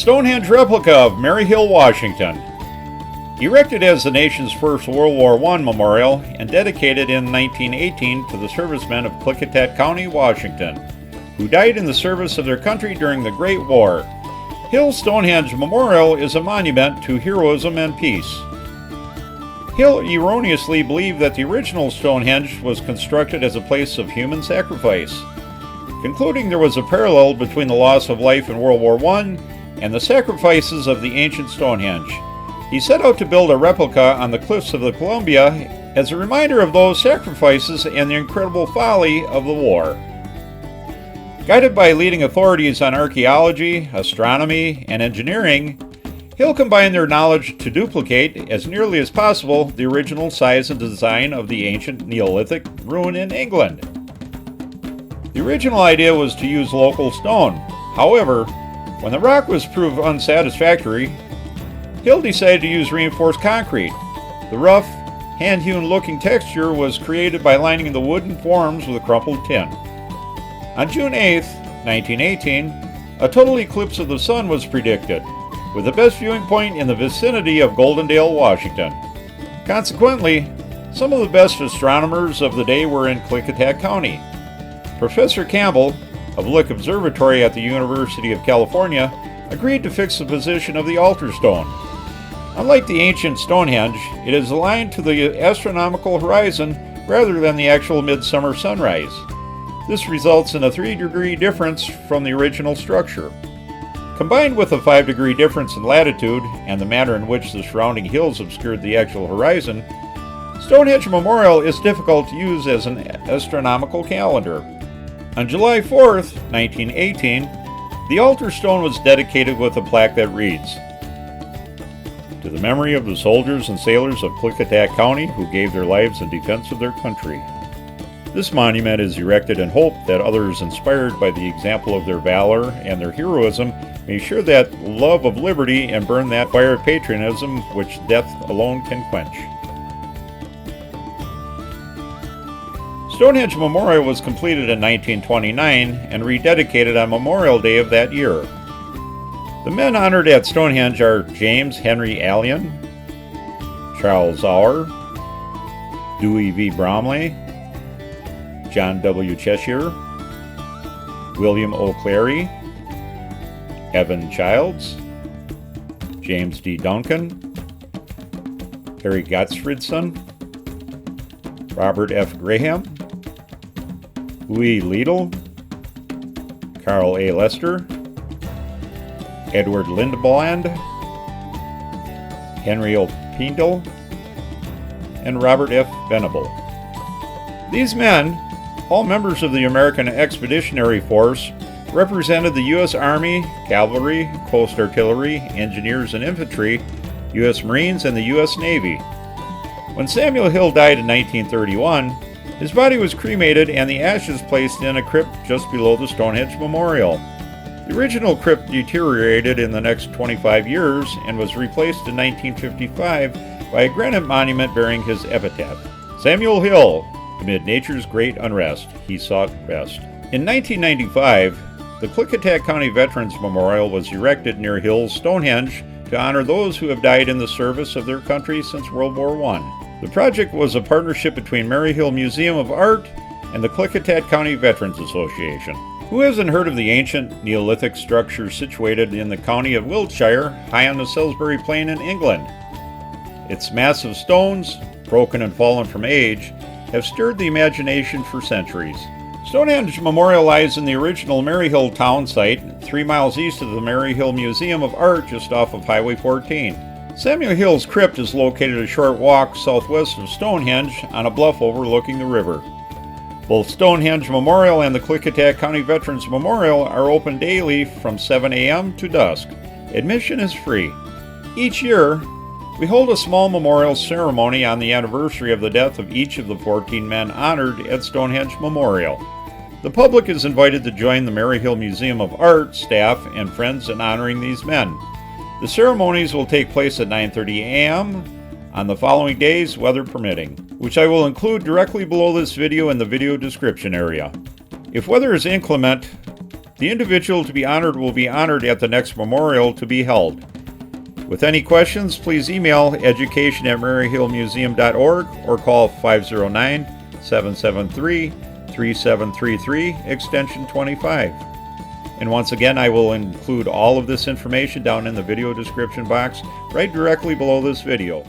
Stonehenge Replica of Maryhill, Washington. Erected as the nation's first World War I memorial and dedicated in 1918 to the servicemen of Klickitat County, Washington, who died in the service of their country during the Great War. Hill Stonehenge Memorial is a monument to heroism and peace. Hill erroneously believed that the original Stonehenge was constructed as a place of human sacrifice, concluding there was a parallel between the loss of life in World War I and the sacrifices of the ancient Stonehenge. He set out to build a replica on the cliffs of the Columbia as a reminder of those sacrifices and the incredible folly of the war. Guided by leading authorities on archaeology, astronomy, and engineering, Hill combined their knowledge to duplicate, as nearly as possible, the original size and design of the ancient Neolithic ruin in England. The original idea was to use local stone. However, when the rock was proved unsatisfactory, Hill decided to use reinforced concrete. The rough, hand-hewn looking texture was created by lining the wooden forms with crumpled tin. On June 8, 1918, a total eclipse of the sun was predicted, with the best viewing point in the vicinity of Goldendale, Washington. Consequently, some of the best astronomers of the day were in Klickitat County. Professor Campbell of Lick Observatory at the University of California agreed to fix the position of the altar stone. Unlike the ancient Stonehenge, it is aligned to the astronomical horizon rather than the actual midsummer sunrise. This results in a 3-degree difference from the original structure. Combined with a 5-degree difference in latitude and the manner in which the surrounding hills obscured the actual horizon, Stonehenge Memorial is difficult to use as an astronomical calendar. On July 4, 1918, the altar stone was dedicated with a plaque that reads, "To the memory of the soldiers and sailors of Klickitat County who gave their lives in defense of their country." This monument is erected in hope that others inspired by the example of their valor and their heroism may share that love of liberty and burn that fire of patriotism which death alone can quench. Stonehenge Memorial was completed in 1929 and rededicated on Memorial Day of that year. The men honored at Stonehenge are James Henry Allyn, Charles Auer, Dewey V. Bromley, John W. Cheshier, William O. Clary, Evan Childs, James D. Duncan, Harry Gotfredson, Robert F. Graham, Louis Leidl, Carl A. Lester, Edward Lindblad, Henry O. Piendl, and Robert F. Venable. These men, all members of the American Expeditionary Force, represented the U.S. Army, Cavalry, Coast Artillery, Engineers and Infantry, U.S. Marines, and the U.S. Navy. When Samuel Hill died in 1931, his body was cremated and the ashes placed in a crypt just below the Stonehenge Memorial. The original crypt deteriorated in the next 25 years and was replaced in 1955 by a granite monument bearing his epitaph. Samuel Hill, amid nature's great unrest, he sought rest. In 1995, the Klickitat County Veterans Memorial was erected near Hill's Stonehenge to honor those who have died in the service of their country since World War I. The project was a partnership between Maryhill Museum of Art and the Klickitat County Veterans Association. Who hasn't heard of the ancient Neolithic structure situated in the county of Wiltshire, high on the Salisbury Plain in England? Its massive stones, broken and fallen from age, have stirred the imagination for centuries. Stonehenge Memorial lies in the original Maryhill town site, 3 miles east of the Maryhill Museum of Art just off of Highway 14. Samuel Hill's crypt is located a short walk southwest of Stonehenge on a bluff overlooking the river. Both Stonehenge Memorial and the Klickitat County Veterans Memorial are open daily from 7 a.m. to dusk. Admission is free. Each year, we hold a small memorial ceremony on the anniversary of the death of each of the 14 men honored at Stonehenge Memorial. The public is invited to join the Maryhill Museum of Art staff and friends in honoring these men. The ceremonies will take place at 9:30 a.m. on the following days, weather permitting, which I will include directly below this video in the video description area. If weather is inclement, The individual to be honored will be honored at the next memorial to be held. With any questions, please email education@maryhillmuseum.org or call 509-773-3733, extension 25. And once again, I will include all of this information down in the video description box, right directly below this video.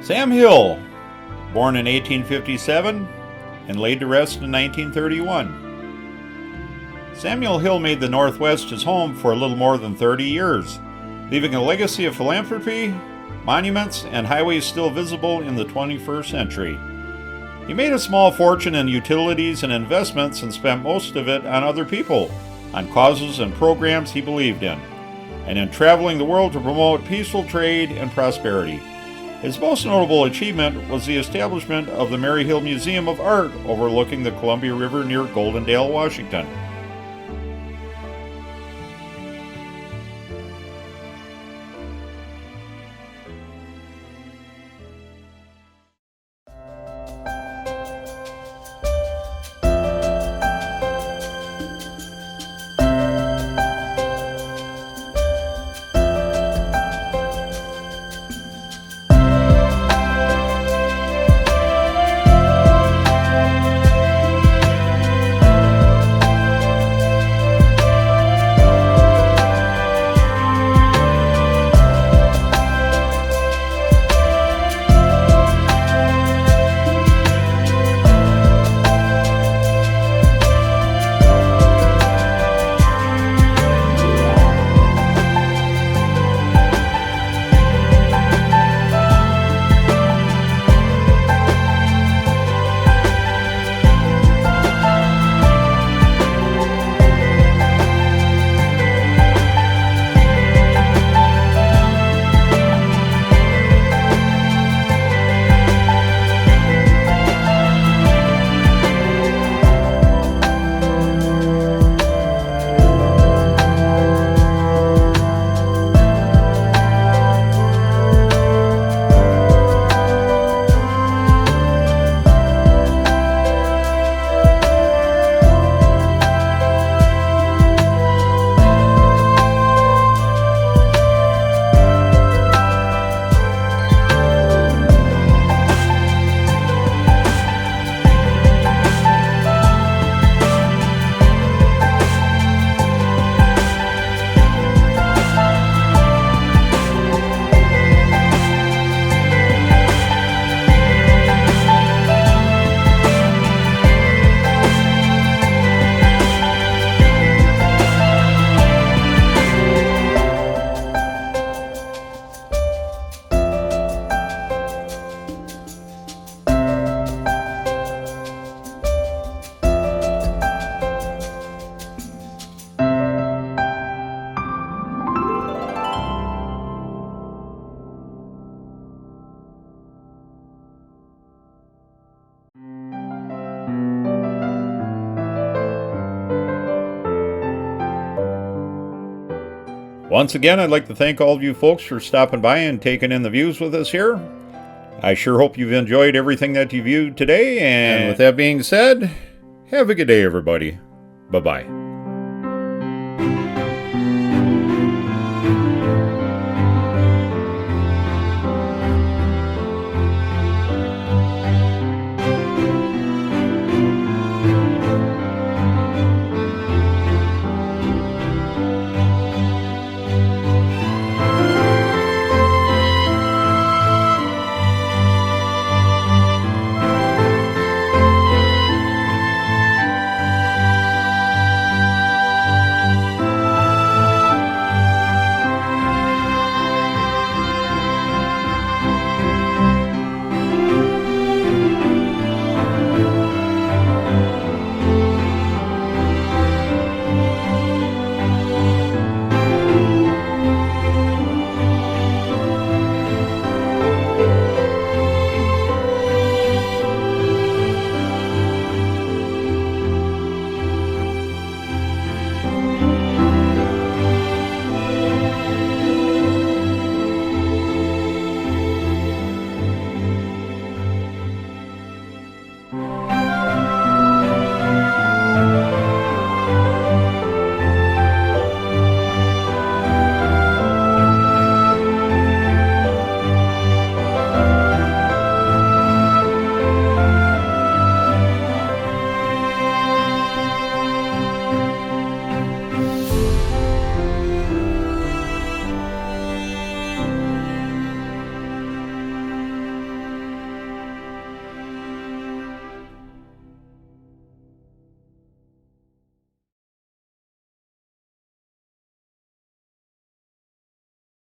Sam Hill, born in 1857 and laid to rest in 1931. Samuel Hill made the Northwest his home for a little more than 30 years, leaving a legacy of philanthropy, monuments, and highways still visible in the 21st century. He made a small fortune in utilities and investments and spent most of it on other people, on causes and programs he believed in, and in traveling the world to promote peaceful trade and prosperity. His most notable achievement was the establishment of the Maryhill Museum of Art overlooking the Columbia River near Goldendale, Washington. Once again, I'd like to thank all of you folks for stopping by and taking in the views with us here. I sure hope you've enjoyed everything that you viewed today, and with that being said, have a good day, everybody. Bye-bye.